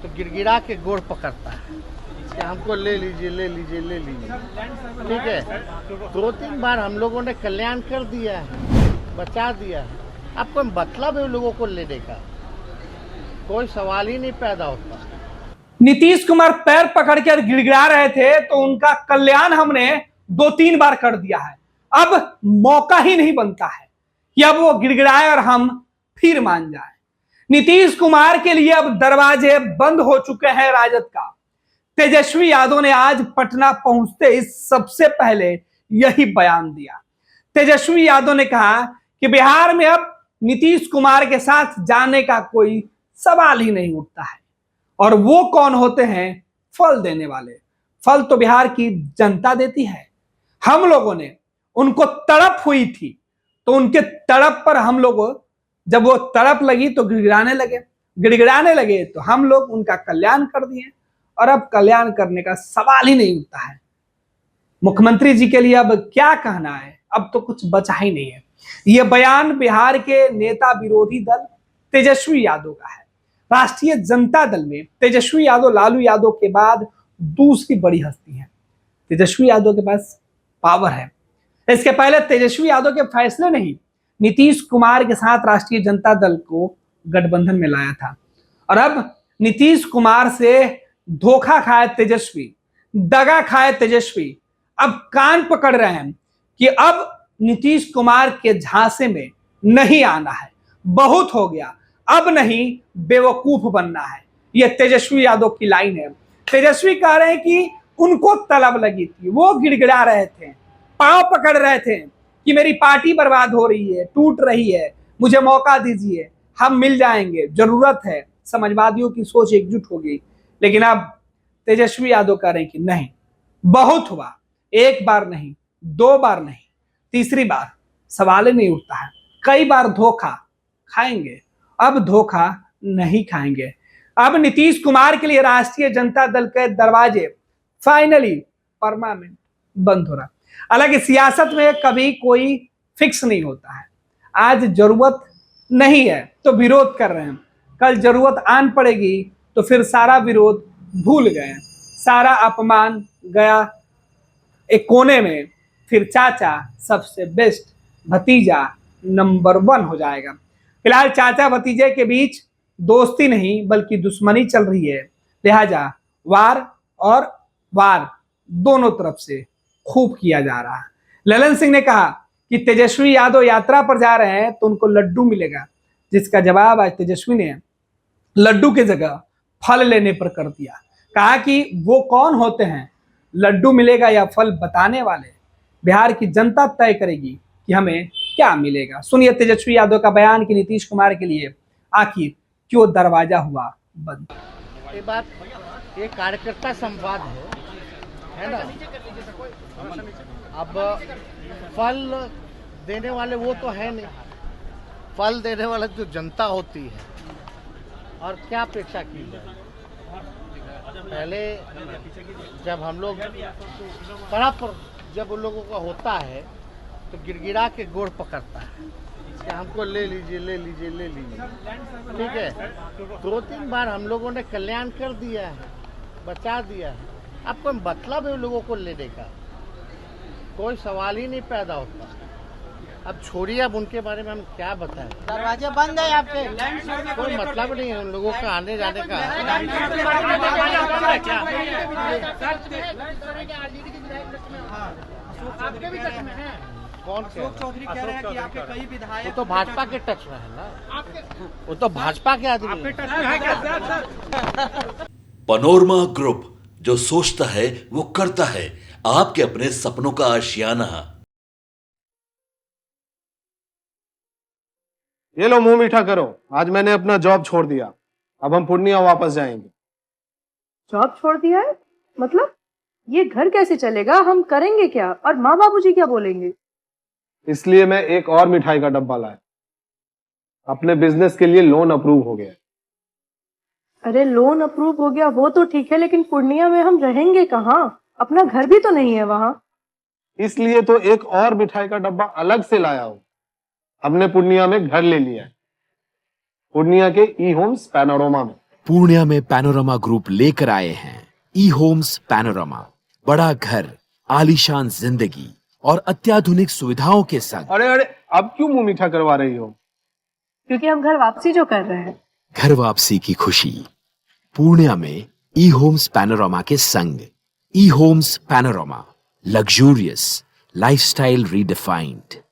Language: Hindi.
तो गिड़गिड़ा के गोड़ पकड़ता है कि हमको ले लीजिए ले लीजिए ले लीजिए। ठीक है, 2-3 बार हम लोगों ने कल्याण कर दिया है, बचा दिया है। अब कोई मतलब है उन लोगों को लेने का? कोई सवाल ही नहीं पैदा होता। नीतीश कुमार पैर पकड़कर गिड़गिड़ा रहे थे तो उनका कल्याण हमने 2-3 बार कर दिया है। अब मौका ही नहीं बनता है कि अब वो गिड़गिड़ाए और हम फिर मान जाए। नीतीश कुमार के लिए अब दरवाजे बंद हो चुके हैं राजद का। तेजस्वी यादव ने आज पटना पहुंचते ही सबसे पहले यही बयान दिया। तेजस्वी यादव ने कहा कि बिहार में अब नीतीश कुमार के साथ जाने का कोई सवाल ही नहीं उठता है। और वो कौन होते हैं? फल देने वाले। फल तो बिहार की जनता देती है। हम लोगों ने उनको तड़प हुई थी तो उनके तड़प पर हम लोग, जब वो तड़प लगी तो गिड़गिड़ाने लगे तो हम लोग उनका कल्याण कर दिए और अब कल्याण करने का सवाल ही नहीं उठता है। मुख्यमंत्री जी के लिए अब क्या कहना है? अब तो कुछ बचा ही नहीं है। यह बयान बिहार के नेता विरोधी दल तेजस्वी यादव का है। राष्ट्रीय जनता दल में तेजस्वी यादव लालू यादव के बाद दूसरी बड़ी हस्ती है। तेजस्वी यादव के पास पावर है। इसके पहले तेजस्वी यादव के फैसले नहीं, नीतीश कुमार के साथ राष्ट्रीय जनता दल को गठबंधन में लाया था। और अब नीतीश कुमार से धोखा खाए तेजस्वी, दगा खाए तेजस्वी, अब कान पकड़ रहे हैं कि अब नीतीश कुमार के झांसे में नहीं आना है, बहुत हो गया, अब नहीं बेवकूफ बनना है। यह तेजस्वी यादव की लाइन है। तेजस्वी कह रहे हैं कि उनको तलब लगी थी, वो गिड़गिड़ा रहे थे, पांव पकड़ रहे थे कि मेरी पार्टी बर्बाद हो रही है, टूट रही है, मुझे मौका दीजिए, हम मिल जाएंगे, जरूरत है। समाजवादियों की सोच एकजुट हो गई। लेकिन अब तेजस्वी यादव कह रहे हैं कि नहीं, बहुत हुआ, एक बार नहीं, 2 बार नहीं, तीसरी बार सवाल ही नहीं उठता है। कई बार धोखा खाएंगे, अब धोखा नहीं खाएंगे। अब नीतीश कुमार के लिए राष्ट्रीय जनता दल के दरवाजे फाइनली परमानेंट बंद हो रहा। हालांकि सियासत में कभी कोई फिक्स नहीं होता है। आज जरूरत नहीं है तो विरोध कर रहे हैं, कल जरूरत आन पड़ेगी तो फिर सारा विरोध भूल गए, सारा अपमान गया एक कोने में, फिर चाचा सबसे बेस्ट, भतीजा नंबर 1 हो जाएगा। फिलहाल चाचा भतीजे के बीच दोस्ती नहीं बल्कि दुश्मनी चल रही है। लिहाजा वार और वार दोनों तरफ से खूब किया जा रहा है। ललन सिंह ने कहा कि तेजस्वी यादव यात्रा पर जा रहे हैं तो उनको लड्डू मिलेगा, जिसका जवाब आज तेजस्वी ने लड्डू की जगह फल लेने पर कर दिया। कहा कि वो कौन होते हैं, लड्डू मिलेगा या फल बताने वाले, बिहार की जनता तय करेगी कि हमें क्या मिलेगा। सुनिए तेजस्वी यादव का बयान कि नीतीश कुमार के लिए आखिर क्यों दरवाजा हुआ बंद। ये बात, ये कार्यकर्ता संवाद है ना। अब फल देने वाले वो तो है नहीं, फल देने वाले जो जनता होती है। और क्या अपेक्षा की जाए? पहले जब हम लोग पर जब उन लोगों का होता है तो गिड़गिड़ा के गोड़ पकड़ता है कि हमको ले लीजिए ले लीजिए ले लीजिए। ठीक है, 2-3 बार हम लोगों ने कल्याण कर दिया है, बचा दिया है। अब कोई मतलब है उन लोगों को लेने का? कोई सवाल ही नहीं पैदा होता। अब छोड़िए, अब उनके बारे में हम क्या बताएं। दरवाजे बंद है आपके, कोई मतलब नहीं है उन लोगों का आने जाने का। कौन अशोक चौधरी कह रहे हैं कि आपके कई विधायक, वो तो भाजपा के टच में है ना, वो तो भाजपा के आदमी है। पनोरमा ग्रुप, जो सोचता है वो करता है। आपके अपने सपनों का आशियाना। ये लो मुंह मीठा करो, आज मैंने अपना जॉब छोड़ दिया, अब हम पूर्णिया वापस जाएंगे। जॉब छोड़ दिया है? मतलब ये घर कैसे चलेगा? हम करेंगे क्या? और माँ बाबूजी क्या बोलेंगे? इसलिए मैं एक और मिठाई का डब्बा लाया। अपने बिजनेस के लिए लोन अप्रूव हो गया। अरे लोन अप्रूव हो गया वो तो ठीक है, लेकिन पूर्णिया में हम रहेंगे कहाँ? अपना घर भी तो नहीं है वहां। इसलिए तो एक और मिठाई का डब्बा अलग से लाया हूं। हमने पूर्णिया में घर ले लिया है, पूर्णिया के ई होम्स पैनोरमा में। पूर्णिया में पैनोरमा ग्रुप लेकर आए हैं ई होम्स पैनोरमा। बड़ा घर, आलीशान जिंदगी और अत्याधुनिक सुविधाओं के संग। अरे अरे, अब क्यों मुंह मीठा करवा रही हो? क्योंकि हम घर वापसी जो कर रहे हैं। घर वापसी की खुशी पूर्णिया में ई होम्स पैनोरमा के संग। E homes panorama, luxurious lifestyle redefined.